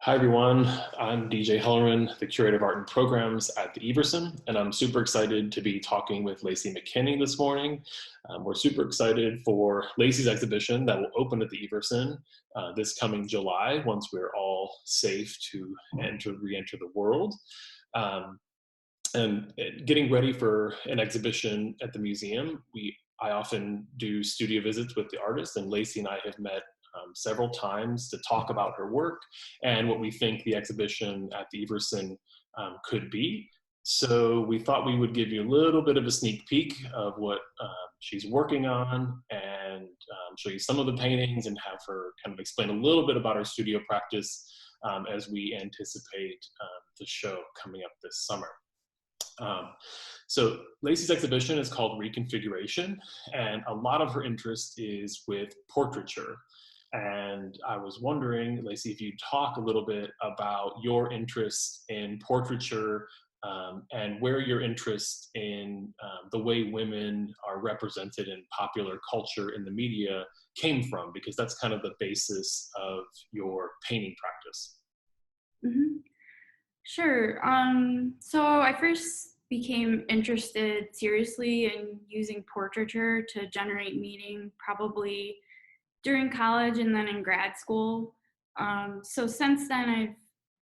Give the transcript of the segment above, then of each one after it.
Hi everyone, I'm DJ Hellerman, the Curator of Art and Programs at the Everson, and I'm super excited to be talking with Lacey McKinney this morning. We're super excited for Lacey's exhibition that will open at the Everson this coming July, once we're all safe to re-enter the world. And getting ready for an exhibition at the museum, I often do studio visits with the artist, and Lacey and I have met several times to talk about her work and what we think the exhibition at the Everson could be. So we thought we would give you a little bit of a sneak peek of what she's working on and show you some of the paintings and have her kind of explain a little bit about her studio practice as we anticipate the show coming up this summer. So Lacey's exhibition is called Reconfiguration, and a lot of her interest is with portraiture. And I was wondering, Lacey, if you'd talk a little bit about your interest in portraiture and where your interest in the way women are represented in popular culture in the media came from, because that's kind of the basis of your painting practice. Mm-hmm. Sure. So I first became interested seriously in using portraiture to generate meaning probably during college and then in grad school. So since then, I've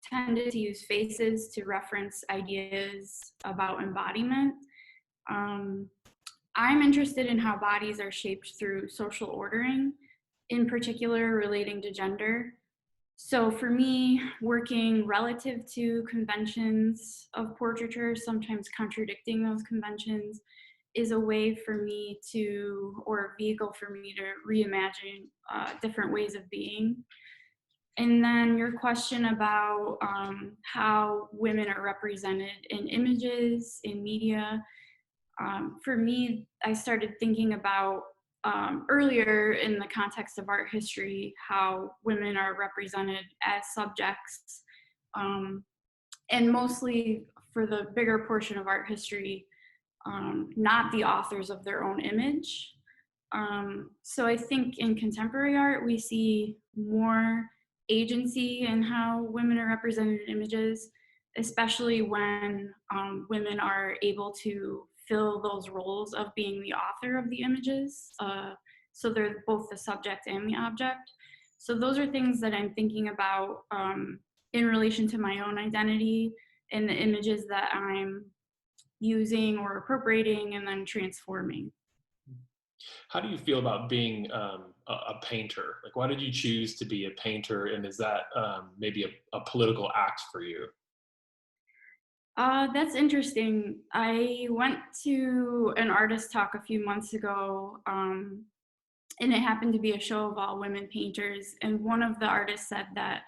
tended to use faces to reference ideas about embodiment. Um, I'm interested in how bodies are shaped through social ordering, in particular relating to gender. So for me, working relative to conventions of portraiture, sometimes contradicting those conventions, is a way for me to, or a vehicle for me to reimagine different ways of being. And then your question about how women are represented in images, in media. For me, I started thinking about earlier in the context of art history, how women are represented as subjects, and mostly for the bigger portion of art history, not the authors of their own image. So I think in contemporary art, we see more agency in how women are represented in images, especially when women are able to fill those roles of being the author of the images. So they're both the subject and the object. So those are things that I'm thinking about in relation to my own identity and the images that I'm using or appropriating and then transforming. How do you feel about being a painter? Like, why did you choose to be a painter, and is that maybe a political act for you? That's interesting. I went to an artist talk a few months ago, and it happened to be a show of all women painters. And one of the artists said that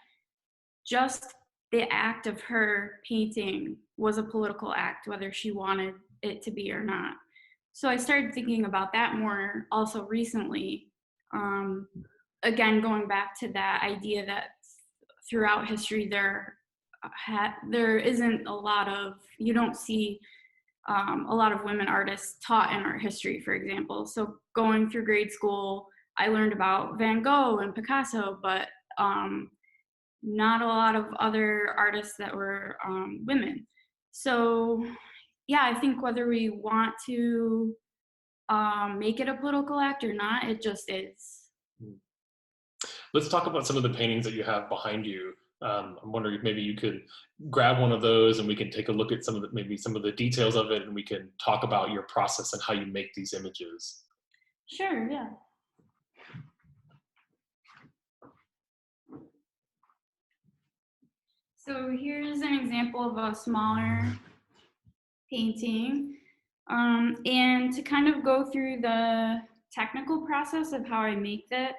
just the act of her painting was a political act, whether she wanted it to be or not. So I started thinking about that more also recently. Um, Again, going back to that idea that throughout history there isn't a lot of, you don't see a lot of women artists taught in art history, for example. So going through grade school, I learned about Van Gogh and Picasso, but not a lot of other artists that were women. So yeah, I think whether we want to make it a political act or not, it just is. Let's talk about some of the paintings that you have behind you. I'm wondering if maybe you could grab one of those and we can take a look at maybe some of the details of it, and we can talk about your process and how you make these images. Sure, yeah. So here's an example of a smaller painting. And to kind of go through the technical process of how I make that,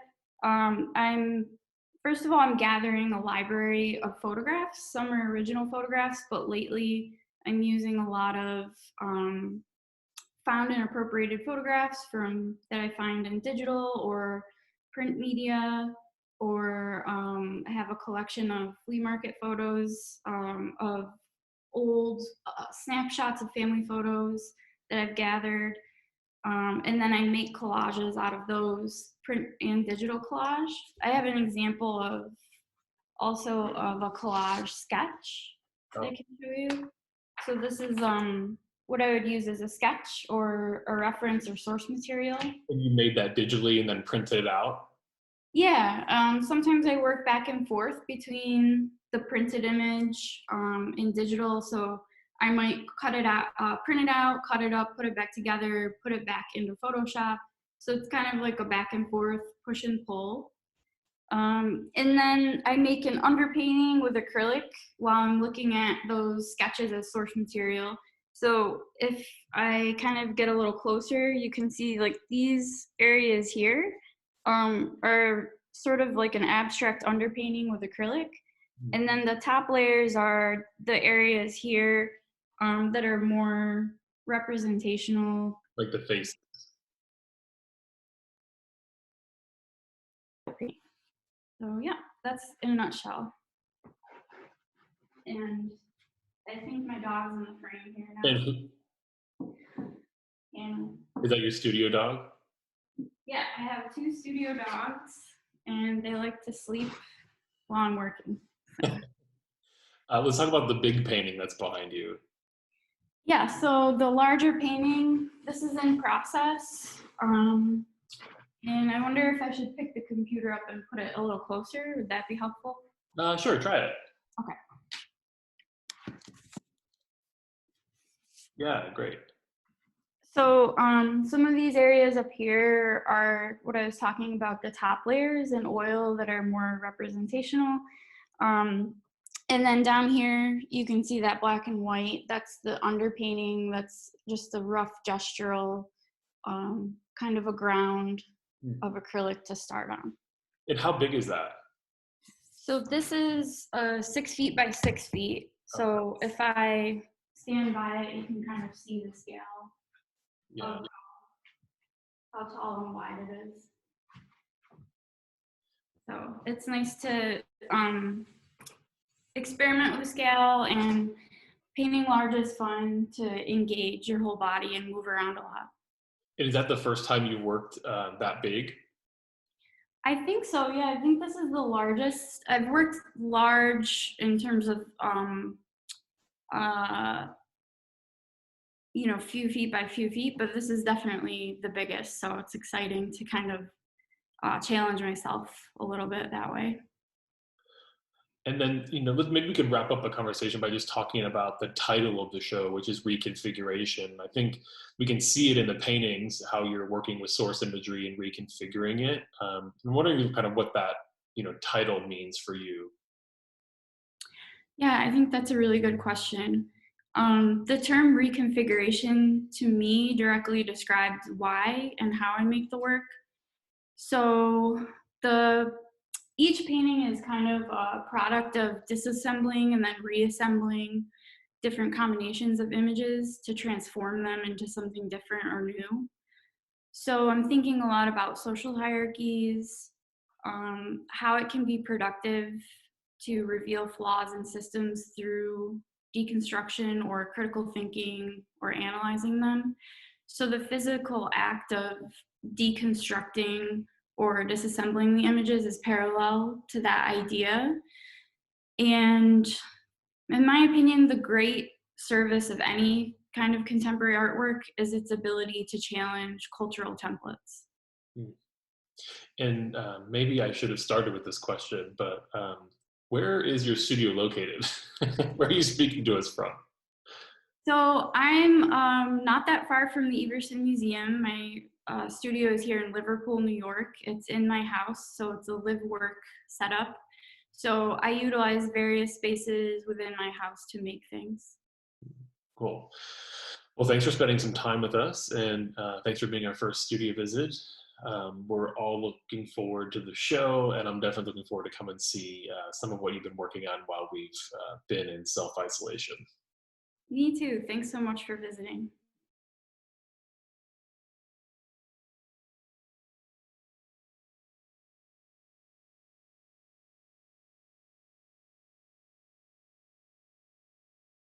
first of all, I'm gathering a library of photographs. Some are original photographs, but lately I'm using a lot of found and appropriated photographs that I find in digital or print media, or I have a collection of flea market photos of old snapshots of family photos that I've gathered. And then I make collages out of those, print and digital collage. I have an example of also of a collage sketch that I can show you. So this is what I would use as a sketch or a reference or source material. And you made that digitally and then printed it out? Yeah, sometimes I work back and forth between the printed image and digital. So I might cut it out, print it out, cut it up, put it back together, put it back into Photoshop. So it's kind of like a back and forth push and pull. And then I make an underpainting with acrylic while I'm looking at those sketches as source material. So if I kind of get a little closer, you can see like these areas here are sort of like an abstract underpainting with acrylic. And then the top layers are the areas here that are more representational. Like the face. So yeah, that's in a nutshell. And I think my dog's in the frame here now. And Is that your studio dog? yeah, I have 2 studio dogs, and they like to sleep while I'm working. So. Let's talk about the big painting that's behind you. Yeah, so the larger painting, this is in process. And I wonder if I should pick the computer up and put it a little closer. Would that be helpful? Sure, try it. Okay. Yeah, great. So some of these areas up here are what I was talking about, the top layers in oil that are more representational. And then down here, you can see that black and white. That's the underpainting. That's just a rough gestural kind of a ground of acrylic to start on. And how big is that? So this is 6 feet by 6 feet. So if I stand by it, you can kind of see the scale. Yeah. How tall and wide it is. So it's nice to experiment with the scale, and painting large is fun to engage your whole body and move around a lot. And is that the first time you worked that big? I think so, yeah. I think this is the largest. I've worked large in terms of few feet by few feet, but this is definitely the biggest. So it's exciting to kind of challenge myself a little bit that way. And then, maybe we could wrap up the conversation by just talking about the title of the show, which is Reconfiguration. I think we can see it in the paintings, how you're working with source imagery and reconfiguring it. I'm wondering kind of what that, title means for you. Yeah, I think that's a really good question. The term reconfiguration to me directly describes why and how I make the work. So each painting is kind of a product of disassembling and then reassembling different combinations of images to transform them into something different or new. So I'm thinking a lot about social hierarchies, how it can be productive to reveal flaws in systems through deconstruction or critical thinking or analyzing them. So the physical act of deconstructing or disassembling the images is parallel to that idea. And in my opinion, the great service of any kind of contemporary artwork is its ability to challenge cultural templates. And maybe I should have started with this question, but where is your studio located? Where are you speaking to us from? So I'm not that far from the Everson Museum. My studio is here in Liverpool, New York. It's in my house, so it's a live-work setup. So I utilize various spaces within my house to make things. Cool. Well, thanks for spending some time with us, and thanks for being our first studio visit. We're all looking forward to the show, and I'm definitely looking forward to come and see some of what you've been working on while we've been in self-isolation. Me too. Thanks so much for visiting.